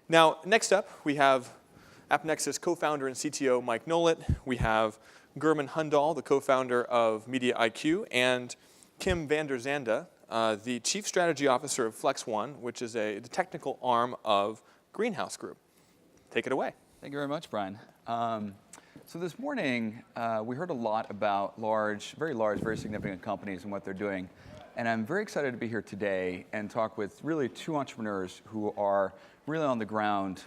Now, next up, we have AppNexus co-founder and CTO Mike Nolet. We have German Hundahl, the co-founder of Media IQ, and Kim van der Zande, the Chief Strategy Officer of FlexOne, which is the technical arm of Greenhouse Group. Take it away. Thank you very much, Brian. So this morning, we heard a lot about very large, very significant companies and what they're doing. And I'm very excited to be here today and talk with really two entrepreneurs who are really on the ground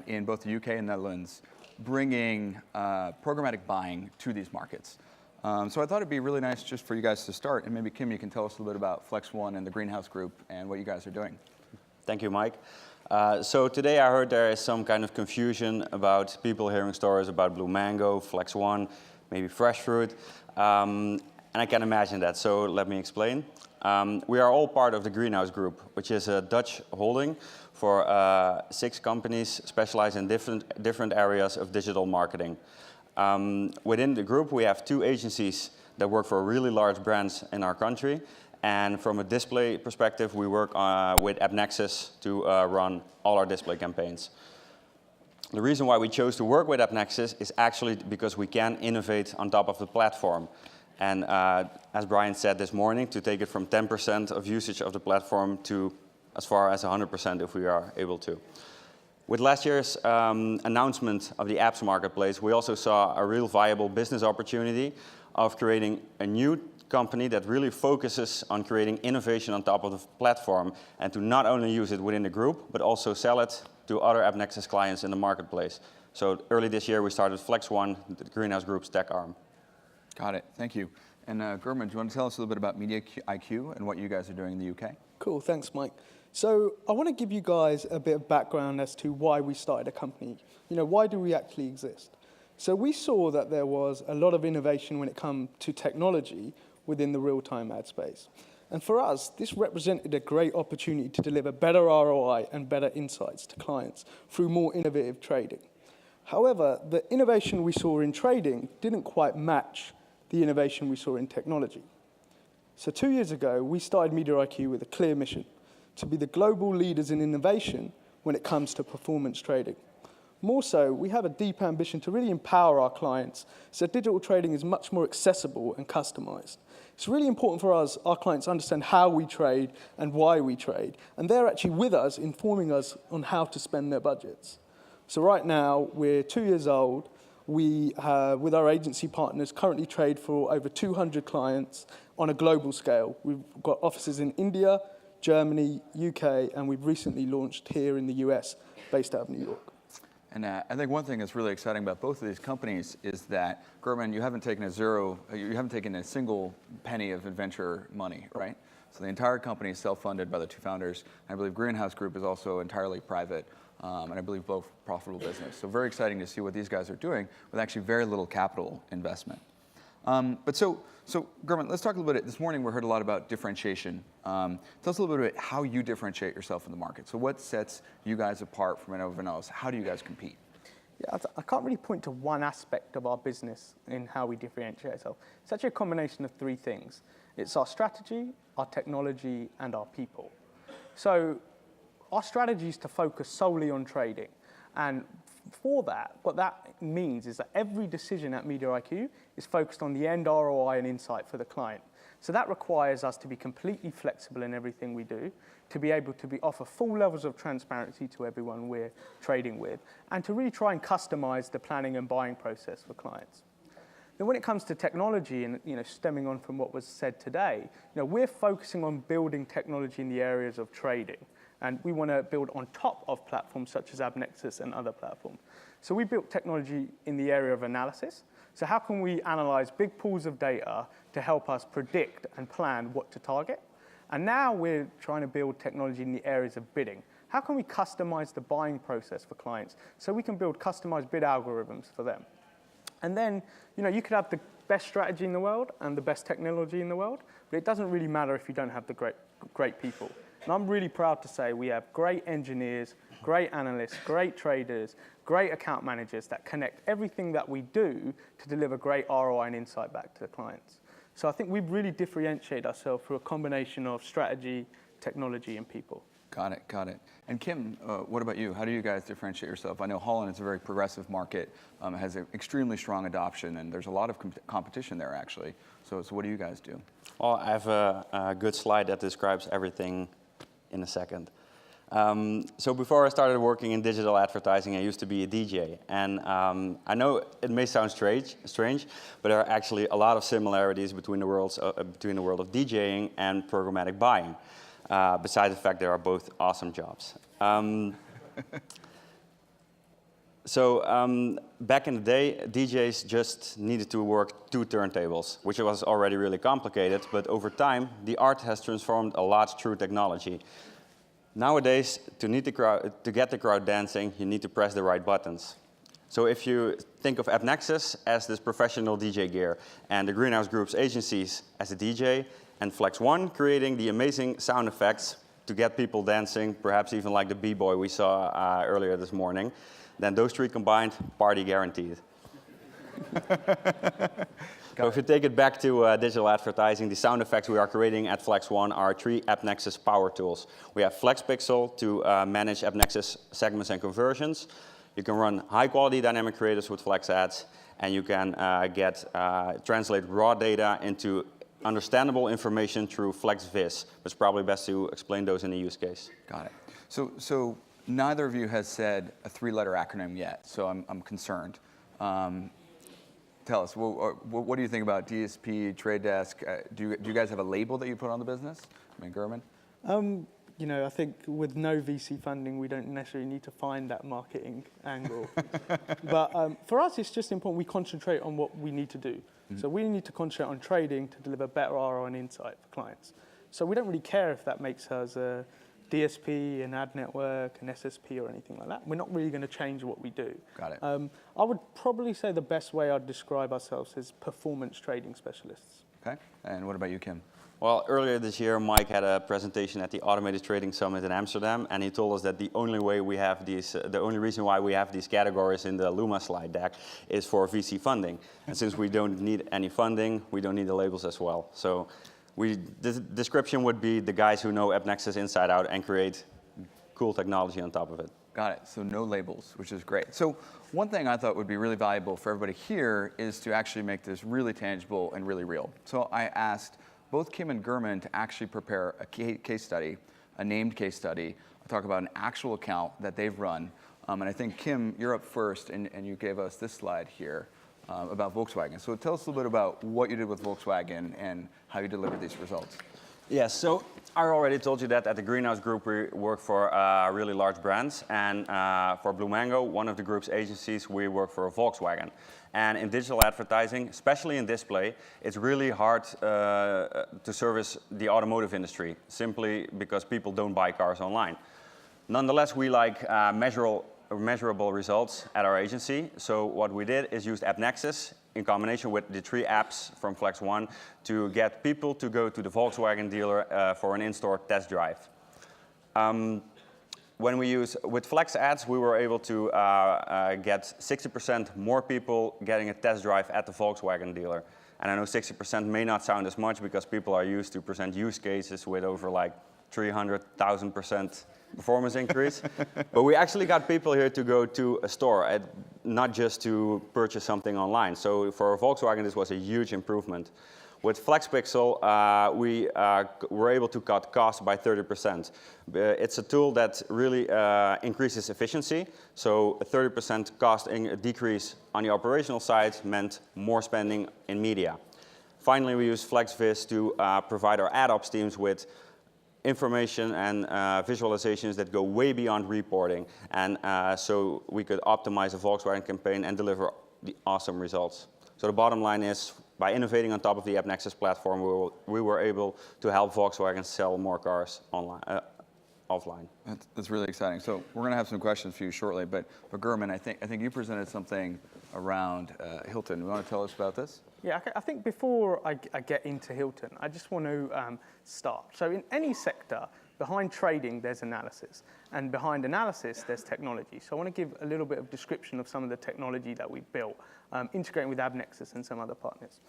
in both the UK and Netherlands, bringing programmatic buying to these markets. So I thought it'd be really nice just for you guys to start, and maybe Kim, you can tell us a little bit about FlexOne and the Greenhouse Group and what you guys are doing. Thank you, Mike. So today I heard there is some kind of confusion about people hearing stories about Blue Mango, FlexOne, maybe Fresh Fruit, and I can imagine that, so let me explain. We are all part of the Greenhouse Group, which is a Dutch holding for 6 companies specialized in different areas of digital marketing. Within the group, we have 2 agencies that work for really large brands in our country. And from a display perspective, we work with AppNexus to run all our display campaigns. The reason why we chose to work with AppNexus is actually because we can innovate on top of the platform. And as Brian said this morning, to take it from 10% of usage of the platform to as far as 100% if we are able to. With last year's announcement of the apps marketplace, we also saw a real viable business opportunity of creating a new company that really focuses on creating innovation on top of the platform and to not only use it within the group, but also sell it to other AppNexus clients in the marketplace. So early this year, we started FlexOne, the Greenhouse Group's tech arm. Got it, thank you. And German, do you want to tell us a little bit about Media IQ and what you guys are doing in the UK? Cool, thanks, Mike. So I want to give you guys a bit of background as to why we started a company. Why do we actually exist? So we saw that there was a lot of innovation when it comes to technology within the real-time ad space. And for us, this represented a great opportunity to deliver better ROI and better insights to clients through more innovative trading. However, the innovation we saw in trading didn't quite match the innovation we saw in technology. So 2 years ago, we started Media IQ with a clear mission: to be the global leaders in innovation when it comes to performance trading. More so, we have a deep ambition to really empower our clients so digital trading is much more accessible and customized. It's really important for us, our clients, understand how we trade and why we trade, and they're actually with us, informing us on how to spend their budgets. So right now, we're 2 years old. We, with our agency partners, currently trade for over 200 clients on a global scale. We've got offices in India, Germany, UK, and we've recently launched here in the US, based out of New York. And I think one thing that's really exciting about both of these companies is that, German, you haven't taken a single penny of venture money, right? So the entire company is self-funded by the 2 founders. I believe Greenhouse Group is also entirely private, and I believe both profitable business. So very exciting to see what these guys are doing with actually very little capital investment. So German, let's talk a little bit. This morning we heard a lot about differentiation. Tell us a little bit about how you differentiate yourself in the market. So what sets you guys apart from everyone else? How do you guys compete? Yeah, I can't really point to one aspect of our business in how we differentiate ourselves. It's actually a combination of 3 things. It's our strategy, our technology, and our people. So our strategy is to focus solely on trading. And for that, what that means is that every decision at Media IQ is focused on the end ROI and insight for the client. So that requires us to be completely flexible in everything we do, to be able to offer full levels of transparency to everyone we're trading with, and to really try and customize the planning and buying process for clients. Then when it comes to technology and stemming on from what was said today, we're focusing on building technology in the areas of trading. And we want to build on top of platforms such as AppNexus and other platforms. So we built technology in the area of analysis. So how can we analyze big pools of data to help us predict and plan what to target? And now we're trying to build technology in the areas of bidding. How can we customize the buying process for clients so we can build customized bid algorithms for them? And then, you could have the best strategy in the world and the best technology in the world, but it doesn't really matter if you don't have the great people. And I'm really proud to say we have great engineers, great analysts, great traders, great account managers that connect everything that we do to deliver great ROI and insight back to the clients. So I think we've really differentiated ourselves through a combination of strategy, technology, and people. Got it, got it. And Kim, what about you? How do you guys differentiate yourself? I know Holland is a very progressive market, has an extremely strong adoption, and there's a lot of competition there, actually. So what do you guys do? Well, I have a good slide that describes everything in a second. So before I started working in digital advertising, I used to be a DJ. And I know it may sound strange, but there are actually a lot of similarities between the world of DJing and programmatic buying. Besides the fact they are both awesome jobs. Back in the day, DJs just needed to work 2 turntables, which was already really complicated, but over time, the art has transformed a lot through technology. Nowadays, to get the crowd dancing, you need to press the right buttons. So if you think of AppNexus as this professional DJ gear, and the Greenhouse Group's agencies as a DJ, and Flex One creating the amazing sound effects to get people dancing, perhaps even like the B-boy we saw earlier this morning, then those 3 combined, party guaranteed. So if you take it back to digital advertising, the sound effects we are creating at Flex One are 3 AppNexus power tools. We have Flex Pixel to manage AppNexus segments and conversions. You can run high-quality dynamic creatives with Flex Ads, and you can translate raw data into understandable information through Flex Vis. It's probably best to explain those in a use case. Got it. So neither of you has said a 3-letter acronym yet, so I'm concerned. Tell us, what do you think about DSP, Trade Desk? Do you guys have a label that you put on the business? I mean, Gurman? You know, I think with no VC funding, we don't necessarily need to find that marketing angle. But for us, it's just important we concentrate on what we need to do. Mm-hmm. So we need to concentrate on trading to deliver better ROI and insight for clients. So we don't really care if that makes us a DSP, an ad network, an SSP, or anything like that. We're not really going to change what we do. Got it. I would probably say the best way I'd describe ourselves is performance trading specialists. Okay. And what about you, Kim? Well, earlier this year, Mike had a presentation at the Automated Trading Summit in Amsterdam, and he told us that the only reason why we have these categories in the Luma slide deck is for VC funding. And since we don't need any funding, we don't need the labels as well. So the description would be the guys who know AppNexus inside out and create cool technology on top of it. Got it. So no labels, which is great. So one thing I thought would be really valuable for everybody here is to actually make this really tangible and really real. So I asked both Kim and Gurman to actually prepare a case study, a named case study. I'll talk about an actual account that they've run. And I think, Kim, you're up first, and you gave us this slide here about Volkswagen. So tell us a little bit about what you did with Volkswagen and how you delivered these results. Yes, so I already told you that at the Greenhouse Group we work for really large brands, and for Blue Mango, one of the group's agencies, we work for Volkswagen. And in digital advertising, especially in display, it's really hard to service the automotive industry, simply because people don't buy cars online. Nonetheless, we like measurable results at our agency. So what we did is used AppNexus in combination with the 3 apps from Flex One to get people to go to the Volkswagen dealer for an in-store test drive. With Flex Ads, we were able to get 60% more people getting a test drive at the Volkswagen dealer. And I know 60% may not sound as much because people are used to present use cases with over like 300,000% performance increase. But we actually got people here to go to a store, not just to purchase something online. So for Volkswagen, this was a huge improvement. With Flex Pixel, we were able to cut costs by 30%. It's a tool that really increases efficiency. So a 30% cost decrease on the operational side meant more spending in media. Finally, we use Flex Vis to provide our ad ops teams with information and visualizations that go way beyond reporting. And so we could optimize a Volkswagen campaign and deliver the awesome results. So the bottom line is, by innovating on top of the AppNexus platform, we were able to help Volkswagen sell more cars online, offline. That's really exciting. So we're going to have some questions for you shortly, but Gurman, I think you presented something around Hilton. You want to tell us about this? Yeah, I think before I get into Hilton, I just want to start. So in any sector, behind trading, there's analysis. And behind analysis, there's technology. So I want to give a little bit of description of some of the technology that we've built, integrating with AppNexus and some other partners.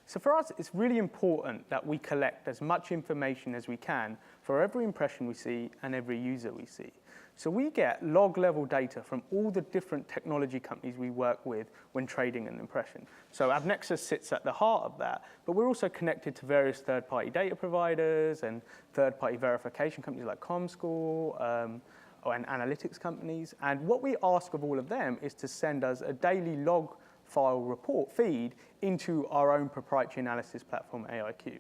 So for us, it's really important that we collect as much information as we can for every impression we see and every user we see. So we get log-level data from all the different technology companies we work with when trading an impression. So AppNexus sits at the heart of that, but we're also connected to various third-party data providers and third-party verification companies like Comscore and analytics companies. And what we ask of all of them is to send us a daily log file report feed into our own proprietary analysis platform, AIQ.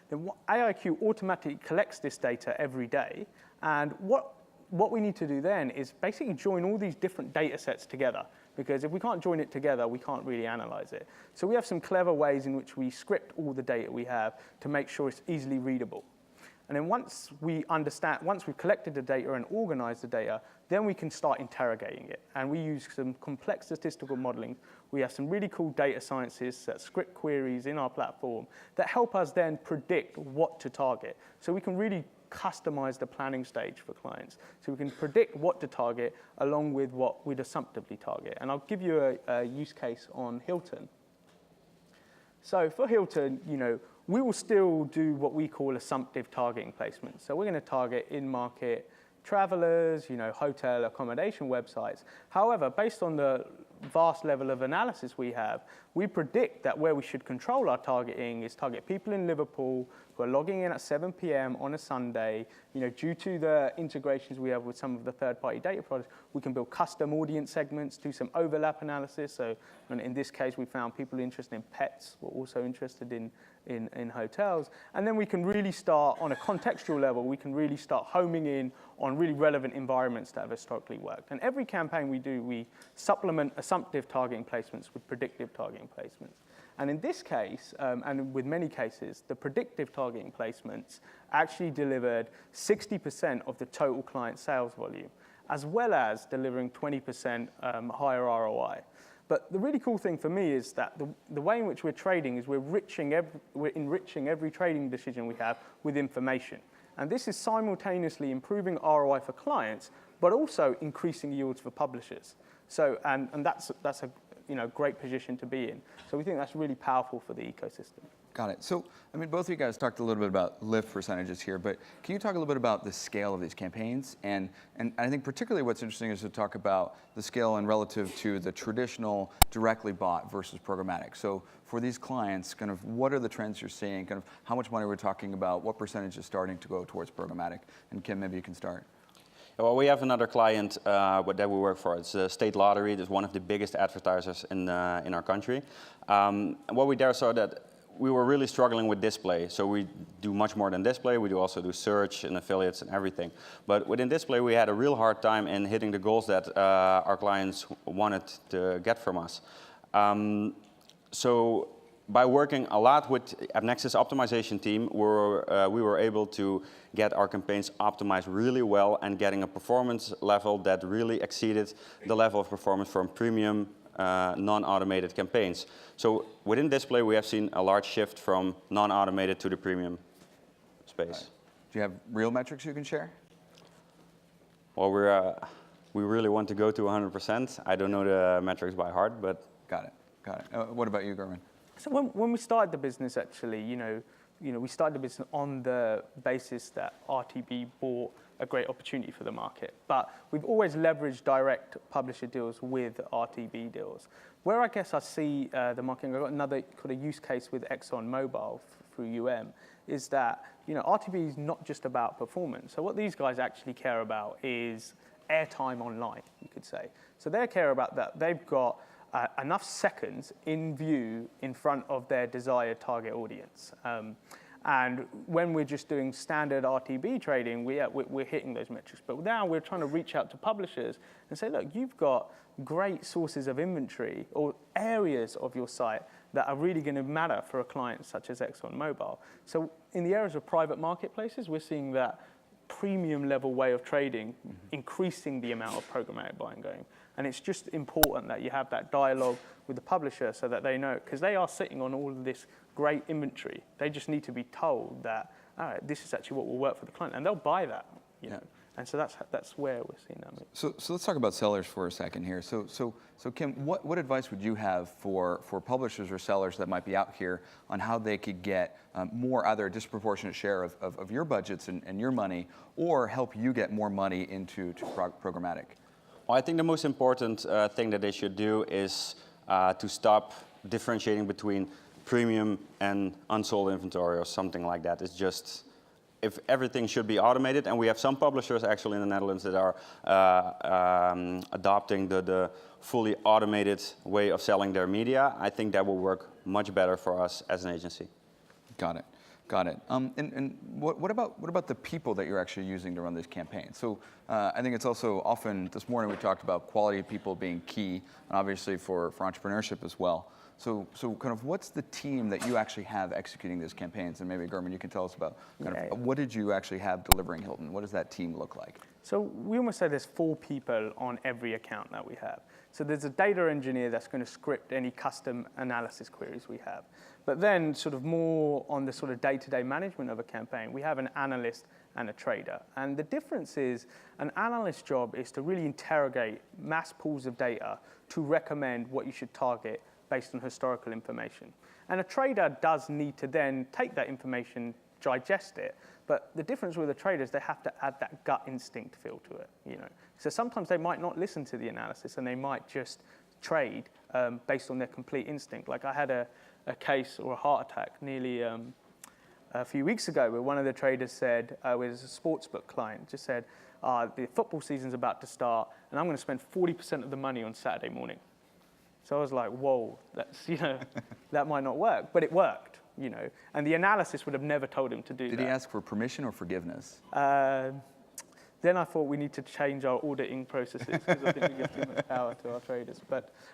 Then AIQ automatically collects this data every day, and what we need to do then is basically join all these different data sets together, because if we can't join it together, we can't really analyze it. So we have some clever ways in which we script all the data we have to make sure it's easily readable. And then once we've collected the data and organized the data, then we can start interrogating it. And we use some complex statistical modeling. We have some really cool data scientists that script queries in our platform that help us then predict what to target. So we can really customize the planning stage for clients. So we can predict what to target along with what we'd assumptively target. And I'll give you a use case on Hilton. So for Hilton, we will still do what we call assumptive targeting placement. So we're going to target in-market travelers, hotel accommodation websites. However, based on the vast level of analysis we have, we predict that where we should control our targeting is target people in Liverpool who are logging in at 7 p.m. on a Sunday. Due to the integrations we have with some of the third-party data products, we can build custom audience segments, do some overlap analysis. So in this case, we found people interested in pets were also interested in hotels. And then we can really start, on a contextual level, we can really start homing in on really relevant environments that have historically worked. And every campaign we do, we supplement assumptive targeting placements with predictive targeting placements. And in this case, and with many cases, the predictive targeting placements actually delivered 60% of the total client sales volume, as well as delivering 20% higher ROI. But the really cool thing for me is that the way in which we're trading is we're enriching every trading decision we have with information. And this is simultaneously improving ROI for clients, but also increasing yields for publishers. So, and that's a great position to be in. So we think that's really powerful for the ecosystem. Got it. So, both of you guys talked a little bit about lift percentages here, but can you talk a little bit about the scale of these campaigns? And I think particularly what's interesting is to talk about the scale and relative to the traditional directly bought versus programmatic. So for these clients, kind of what are the trends you're seeing? Kind of how much money we're talking about? What percentage is starting to go towards programmatic? And Kim, maybe you can start. Well, we have another client that we work for. It's the State Lottery. It's one of the biggest advertisers in our country. And what we there saw that we were really struggling with display. So we do much more than display. We also do search and affiliates and everything. But within display, we had a real hard time in hitting the goals that our clients wanted to get from us. So by working a lot with AppNexus optimization team, we were able to get our campaigns optimized really well and getting a performance level that really exceeded the level of performance from premium non-automated campaigns. So within display, we have seen a large shift from non-automated to the premium space. Right. Do you have real metrics you can share? Well, we really want to go to 100%. I don't know the metrics by heart, but... Got it. What about you, German? So when we started the business, actually, we started the business on the basis that RTB bought a great opportunity for the market. But we've always leveraged direct publisher deals with RTB deals. Where I guess I see the market, I've got another kind of use case with ExxonMobil through is that RTB is not just about performance. So what these guys actually care about is airtime online, you could say. So they care about that. They've got enough seconds in view in front of their desired target audience. And when we're just doing standard RTB trading, we're hitting those metrics. But now we're trying to reach out to publishers and say, look, you've got great sources of inventory or areas of your site that are really going to matter for a client such as ExxonMobil. So in the areas of private marketplaces, we're seeing that premium level way of trading, increasing the amount of programmatic buying going. And it's just important that you have that dialogue with the publisher so that they know, because they are sitting on all of this great inventory. They just need to be told that, all right, this is actually what will work for the client, and they'll buy that. And so that's where we're seeing that move. So let's talk about sellers for a second here. So Kim, what advice would you have for publishers or sellers that might be out here on how they could get more, either a disproportionate share of your budgets and your money, or help you get more money into programmatic? Well, I think the most important thing that they should do is to stop differentiating between premium and unsold inventory or something like that. It's just, if everything should be automated, and we have some publishers actually in the Netherlands that are adopting the fully automated way of selling their media, I think that will work much better for us as an agency. Got it. Got it. And what about the people that you're actually using to run this campaign? So I think it's also often, this morning we talked about quality of people being key, and obviously for entrepreneurship as well. So kind of what's the team that you actually have executing these campaigns? And maybe German, you can tell us about kind of what did you actually have delivering Hilton? What does that team look like? So we almost say there's 4 people on every account that we have. So there's a data engineer that's going to script any custom analysis queries we have. But then sort of more on the sort of day-to-day management of a campaign, we have an analyst and a trader. And the difference is an analyst's job is to really interrogate mass pools of data to recommend what you should target based on historical information. And a trader does need to then take that information, digest it, but the difference with a trader is they have to add that gut instinct feel to it, you know. So sometimes they might not listen to the analysis and they might just trade based on their complete instinct. Like I had a case or a heart attack nearly a few weeks ago where one of the traders said, with a sportsbook client, just said, the football season's about to start and I'm going to spend 40% of the money on Saturday morning. So I was like, whoa, that's, you know, that might not work, but it worked, you know. And the analysis would have never told him to do that. Did he ask for permission or forgiveness? Then I thought we need to change our auditing processes because I think we give too much power to our traders.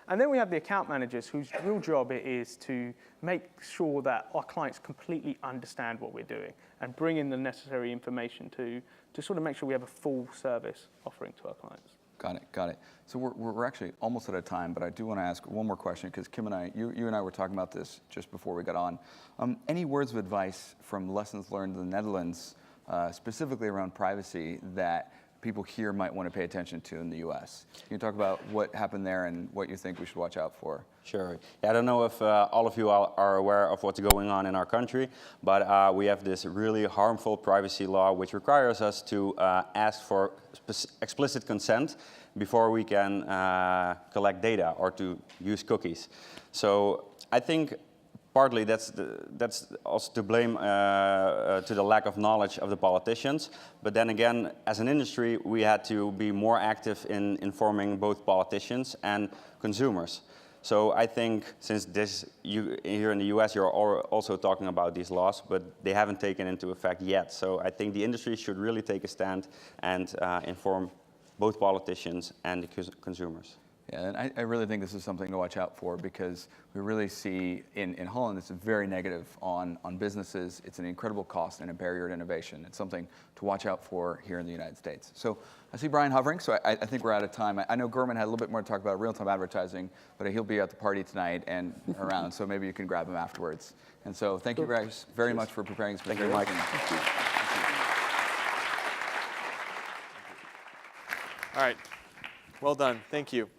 And then we have the account managers whose real job it is to make sure that our clients completely understand what we're doing and bring in the necessary information to sort of make sure we have a full service offering to our clients. Got it, got it. So we're actually almost out of time, but I do want to ask one more question because Kim and I, you and I were talking about this just before we got on. Any words of advice from lessons learned in the Netherlands, specifically around privacy, that people here might want to pay attention to in the US? Can you talk about what happened there and what you think we should watch out for? Sure. Yeah, I don't know if all of you are aware of what's going on in our country, but we have this really harmful privacy law which requires us to ask for explicit consent before we can collect data or to use cookies. So I think partly that's also to blame to the lack of knowledge of the politicians. But then again, as an industry, we had to be more active in informing both politicians and consumers. So I think since here in the US, you're also talking about these laws, but they haven't taken into effect yet. So I think the industry should really take a stand and inform both politicians and the consumers. Yeah, and I really think this is something to watch out for because we really see in Holland it's very negative on businesses. It's an incredible cost and a barrier to innovation. It's something to watch out for here in the United States. So I see Brian hovering, so I think we're out of time. I know German had a little bit more to talk about real-time advertising, but he'll be at the party tonight and around, so maybe you can grab him afterwards. And so thank you guys very much for preparing this. Thank you, Mike. Thank you. All right. Well done. Thank you.